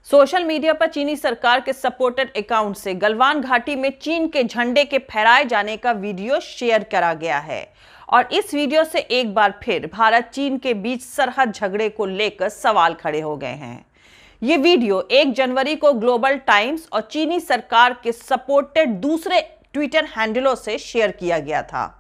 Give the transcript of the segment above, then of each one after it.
Social media पर चीनी सरकार के सपोर्टेड अकाउंट से गलवान घाटी में चीन के झंडे के फहराए जाने का वीडियो शेयर करा गया है और इस वीडियो से एक बार फिर भारत चीन के बीच सरहद झगड़े को लेकर सवाल खड़े हो गए हैं। ये वीडियो 1 जनवरी को ग्लोबल टाइम्स और चीनी सरकार के सपोर्टेड दूसरे ट्विटर हैंडलों से शेयर किया गया था।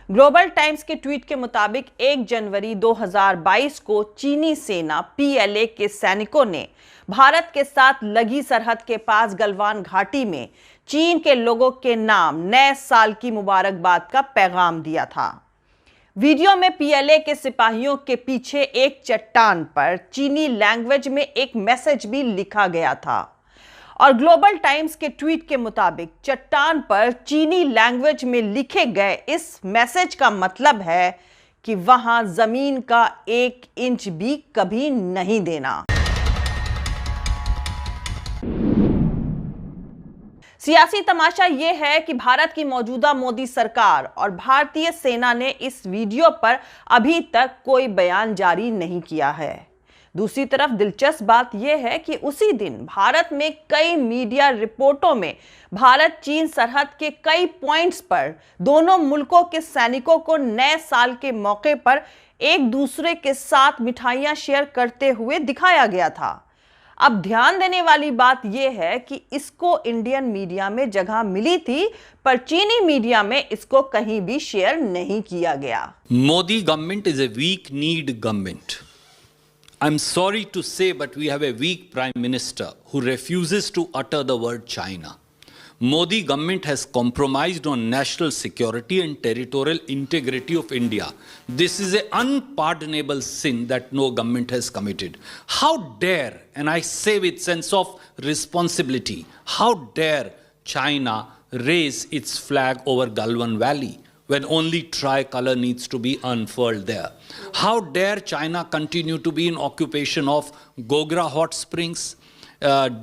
ग्लोबल टाइम्स के ट्वीट के मुताबिक 1 जनवरी 2022 को चीनी सेना PLA के सैनिकों ने भारत के साथ लगी सरहद के पास गलवान घाटी में चीन के लोगों के नाम नए साल की मुबारकबाद का पैगाम दिया था। वीडियो में PLA के सिपाहियों के पीछे एक चट्टान पर चीनी लैंग्वेज में एक मैसेज भी लिखा गया था और ग्लोबल टाइम्स के ट्वीट के मुताबिक चट्टान पर चीनी लैंग्वेज में लिखे गए इस मैसेज का मतलब है कि वहां जमीन का 1 इंच भी कभी नहीं देना। सियासी तमाशा यह है कि भारत की मौजूदा मोदी सरकार और भारतीय सेना ने इस वीडियो पर अभी तक कोई बयान जारी नहीं किया है। दूसरी तरफ दिलचस्प बात यह है कि उसी दिन भारत में कई मीडिया रिपोर्टों में भारत चीन सरहद के कई पॉइंट्स पर दोनों मुल्कों के सैनिकों को नए साल के मौके पर एक दूसरे के साथ मिठाइयां शेयर करते हुए दिखाया गया था। अब ध्यान देने वाली बात यह है कि इसको इंडियन मीडिया में जगह मिली थी, पर चीनी मीडिया में इसको कहीं भी शेयर नहीं किया गया। Modi government is a weak kneed government. I'm sorry to say, but we have a weak Prime Minister who refuses to utter the word China. Modi government has compromised on national security and territorial integrity of India. This is an unpardonable sin that no government has committed. How dare, and I say with sense of responsibility, how dare China raise its flag over Galwan Valley when only tricolor needs to be unfurled there? How dare China continue to be in occupation of Gogra Hot Springs,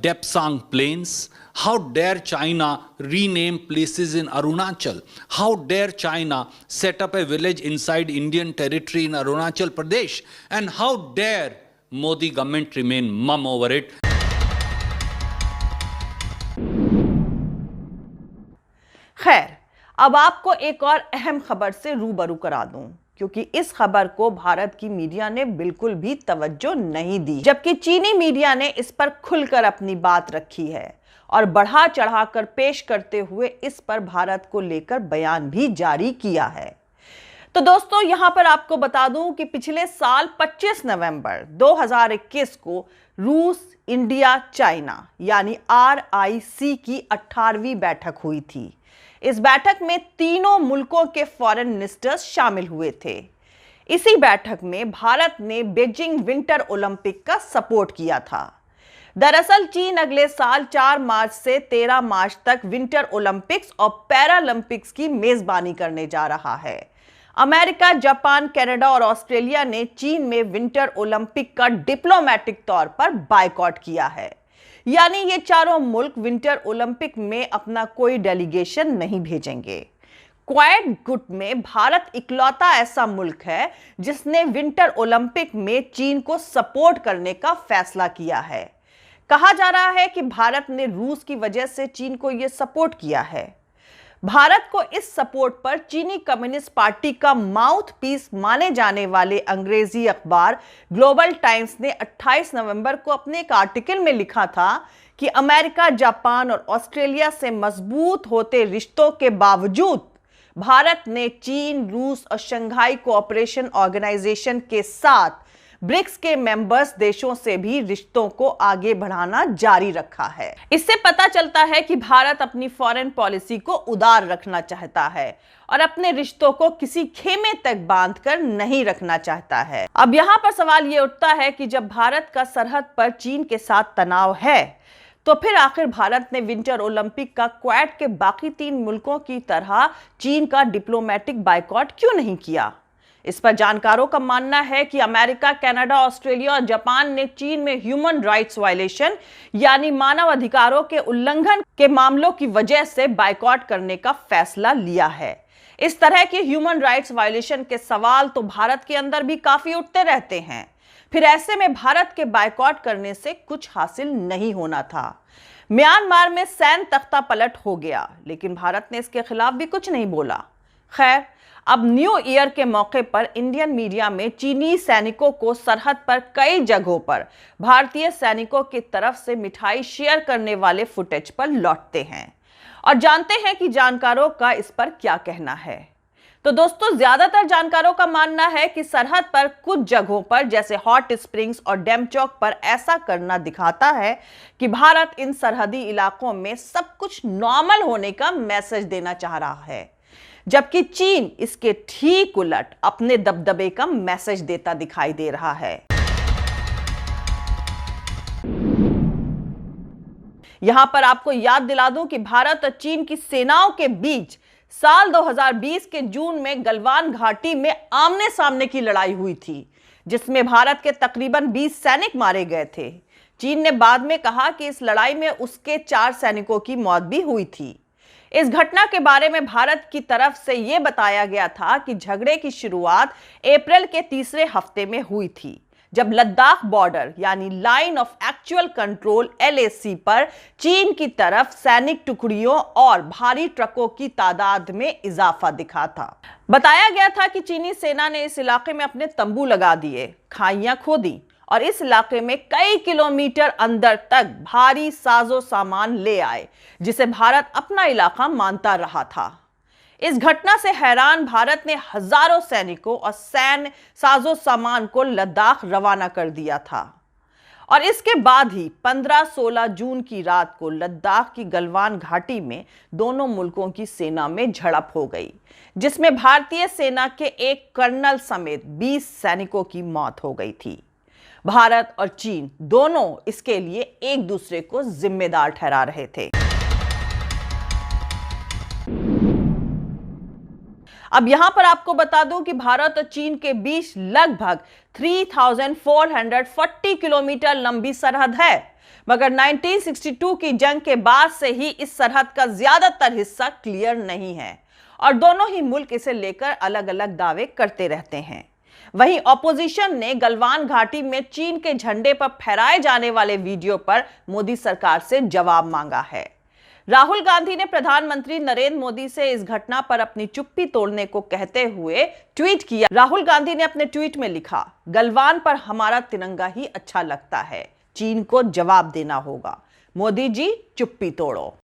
Depsang Plains? How dare China rename places in Arunachal? How dare China set up a village inside Indian territory in Arunachal Pradesh? And how dare Modi government remain mum over it? खैर, अब आपको एक और अहम खबर से रूबरू करा दूं, क्योंकि इस खबर को भारत की मीडिया ने बिल्कुल भी तवज्जो नहीं दी, जबकि चीनी मीडिया ने इस पर खुलकर अपनी बात रखी है और बढ़ा चढ़ाकर पेश करते हुए इस पर भारत को लेकर बयान भी जारी किया है। तो दोस्तों, यहां पर आपको बता दूं कि पिछले साल 25 नवंबर 2021 को रूस, इंडिया, चाइना यानी RIC की 18वीं बैठक हुई थी। इस बैठक में तीनों मुल्कों के फॉरेन मिनिस्टर्स शामिल हुए थे। इसी बैठक में भारत ने बीजिंग विंटर ओलंपिक का सपोर्ट किया था। दरअसल चीन अगले साल 4 मार्च से 13 मार्च तक विंटर ओलंपिक्स और पैरालंपिक्स की मेजबानी करने जा रहा है। अमेरिका, जापान, कनाडा और ऑस्ट्रेलिया ने चीन में विंटर ओलंपिक का डिप्लोमेटिक तौर पर बायकॉट किया है, यानी ये चारों मुल्क विंटर ओलंपिक में अपना कोई डेलीगेशन नहीं भेजेंगे। क्वाड गुट में भारत इकलौता ऐसा मुल्क है जिसने विंटर ओलंपिक में चीन को सपोर्ट करने का फैसला किया है। कहा जा रहा है कि भारत ने रूस की वजह से चीन को यह सपोर्ट किया है। भारत को इस सपोर्ट पर चीनी कम्युनिस्ट पार्टी का माउथ पीस माने जाने वाले अंग्रेजी अखबार ग्लोबल टाइम्स ने 28 नवंबर को अपने एक आर्टिकल में लिखा था कि अमेरिका, जापान और ऑस्ट्रेलिया से मजबूत होते रिश्तों के बावजूद भारत ने चीन, रूस और शंघाई कोऑपरेशन ऑर्गेनाइजेशन के साथ ब्रिक्स के मेंबर्स देशों से भी रिश्तों को आगे बढ़ाना जारी रखा है। इससे पता चलता है कि भारत अपनी फॉरेन पॉलिसी को उदार रखना चाहता है और अपने रिश्तों को किसी खेमे तक बांधकर नहीं रखना चाहता है। अब यहाँ पर सवाल ये उठता है कि जब भारत का सरहद पर चीन के साथ तनाव है, तो फिर आखिर भारत ने विंटर ओलंपिक का क्वाड के बाकी 3 मुल्कों की तरह चीन का डिप्लोमेटिक बायकॉट क्यों नहीं किया? इस पर जानकारों का मानना है कि अमेरिका, कनाडा, ऑस्ट्रेलिया और जापान ने चीन में ह्यूमन राइट्स वायलेशन यानी मानव अधिकारों के उल्लंघन के मामलों की वजह से बायकॉट करने का फैसला लिया है। इस तरह के ह्यूमन राइट्स वायलेशन के सवाल तो भारत के अंदर भी काफी उठते रहते हैं। फिर ऐसे में भारत के बायकॉट करने से कुछ हासिल नहीं होना था। म्यांमार में सैन्य तख्ता पलट हो गया, लेकिन भारत ने इसके खिलाफ भी कुछ नहीं बोला। खैर, अब न्यू ईयर के मौके पर इंडियन मीडिया में चीनी सैनिकों को सरहद पर कई जगहों पर भारतीय सैनिकों की तरफ से मिठाई शेयर करने वाले फुटेज पर लौटते हैं और जानते हैं कि जानकारों का इस पर क्या कहना है। तो दोस्तों, ज्यादातर जानकारों का मानना है कि सरहद पर कुछ जगहों पर जैसे हॉट स्प्रिंग्स और डैम चौक पर ऐसा करना दिखाता है कि भारत इन सरहदी इलाकों में सब कुछ नॉर्मल होने का मैसेज देना चाह रहा है, जबकि चीन इसके ठीक उलट अपने दबदबे का मैसेज देता दिखाई दे रहा है। यहां पर आपको याद दिला दूं कि भारत और चीन की सेनाओं के बीच साल 2020 के जून में गलवान घाटी में आमने सामने की लड़ाई हुई थी, जिसमें भारत के तकरीबन 20 सैनिक मारे गए थे। चीन ने बाद में कहा कि इस लड़ाई में उसके 4 सैनिकों की मौत भी हुई थी। इस घटना के बारे में भारत की तरफ से यह बताया गया था कि झगड़े की शुरुआत अप्रैल के तीसरे हफ्ते में हुई थी, जब लद्दाख बॉर्डर यानी line of actual control LAC पर चीन की तरफ सैनिक टुकड़ियों और भारी ट्रकों की तादाद में इजाफा दिखा था। बताया गया था कि चीनी सेना ने इस इलाके में अपने तंबू लगा दिए, खाइयां खोदी और इस इलाके में कई किलोमीटर अंदर तक भारी साजो सामान ले आए, जिसे भारत अपना इलाका मानता रहा था। इस घटना से हैरान भारत ने हजारों सैनिकों और सैन्य साजो सामान को लद्दाख रवाना कर दिया था और इसके बाद ही 15-16 जून की रात को लद्दाख की गलवान घाटी में दोनों मुल्कों की सेना में झड़प हो गई, जिसमें भारतीय सेना के एक कर्नल समेत 20 सैनिकों की मौत हो गई थी। भारत और चीन दोनों इसके लिए एक दूसरे को जिम्मेदार ठहरा रहे थे। अब यहां पर आपको बता दूं कि भारत और चीन के बीच लगभग 3440 किलोमीटर लंबी सरहद है, मगर 1962 की जंग के बाद से ही इस सरहद का ज्यादातर हिस्सा क्लियर नहीं है और दोनों ही मुल्क इसे लेकर अलग अलग दावे करते रहते हैं। वहीं ऑपोजिशन ने गलवान घाटी में चीन के झंडे पर फहराए जाने वाले वीडियो पर मोदी सरकार से जवाब मांगा है। राहुल गांधी ने प्रधानमंत्री नरेंद्र मोदी से इस घटना पर अपनी चुप्पी तोड़ने को कहते हुए ट्वीट किया। राहुल गांधी ने अपने ट्वीट में लिखा, गलवान पर हमारा तिरंगा ही अच्छा लगता है, चीन को जवाब देना होगा, मोदी जी चुप्पी तोड़ो।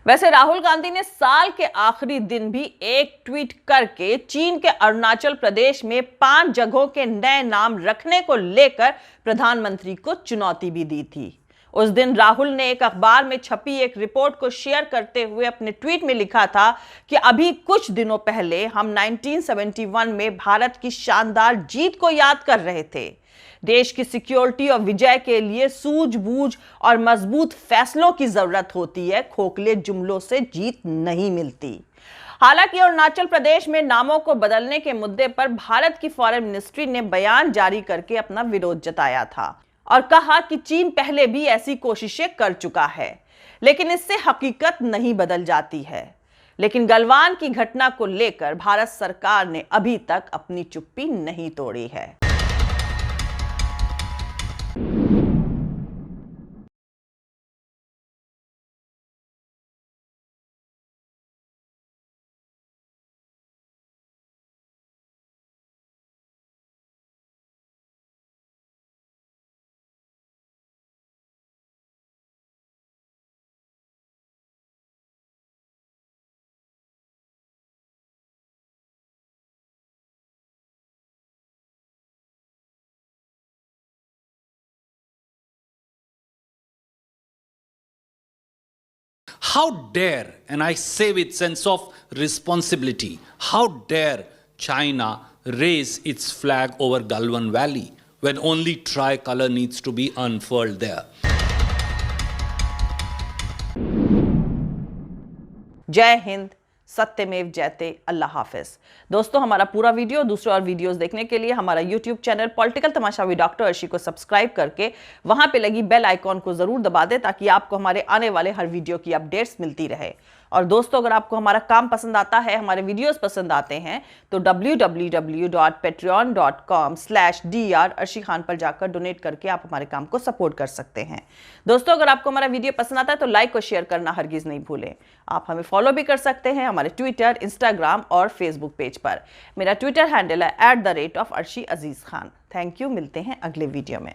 वैसे राहुल गांधी ने साल के आखिरी दिन भी एक ट्वीट करके चीन के अरुणाचल प्रदेश में 5 जगहों के नए नाम रखने को लेकर प्रधानमंत्री को चुनौती भी दी थी। उस दिन राहुल ने एक अखबार में छपी एक रिपोर्ट को शेयर करते हुए अपने ट्वीट में लिखा था कि अभी कुछ दिनों पहले हम 1971 में भारत की शानदार जीत को याद कर रहे थे। देश की सिक्योरिटी और विजय के लिए सूझबूझ और मजबूत फैसलों की जरूरत होती है, खोखले जुमलों से जीत नहीं मिलती। हालांकि अरुणाचल प्रदेश में नामों को बदलने के मुद्दे पर भारत की फॉरेन मिनिस्ट्री ने बयान जारी करके अपना विरोध जताया था और कहा कि चीन पहले भी ऐसी कोशिशें कर चुका है, लेकिन इससे हकीकत नहीं बदल जाती है। लेकिन गलवान की घटना को लेकर भारत सरकार ने अभी तक अपनी चुप्पी नहीं तोड़ी है। How dare, and I say with sense of responsibility, how dare China raise its flag over Galwan Valley when only tricolor needs to be unfurled there? जय हिंद, सत्यमेव जयते, अल्लाह हाफिज। दोस्तों, हमारा पूरा वीडियो दूसरे और वीडियोस देखने के लिए हमारा YouTube channel political Tamasha with doctor Arshi को सब्सक्राइब करके वहां पे लगी बेल आइकॉन को जरूर दबा दें ताकि आपको हमारे आने वाले हर वीडियो की अपडेट्स मिलती रहे। और दोस्तों, अगर आपको हमारा काम पसंद आता है, हमारे वीडियोस पसंद आते हैं, तो www.patreon.com/dr अर्शी खान पर जाकर डोनेट करके आप हमारे काम को सपोर्ट कर सकते हैं। दोस्तों, अगर आपको हमारा वीडियो पसंद आता है तो लाइक और शेयर करना हरगिज नहीं भूलें। आप हमें फॉलो भी कर सकते हैं हमारे ट्विटर, इंस्टाग्राम और फेसबुक पेज पर। मेरा ट्विटर हैंडल है @arshi_aziz khan। थैंक यू, मिलते हैं अगले वीडियो में।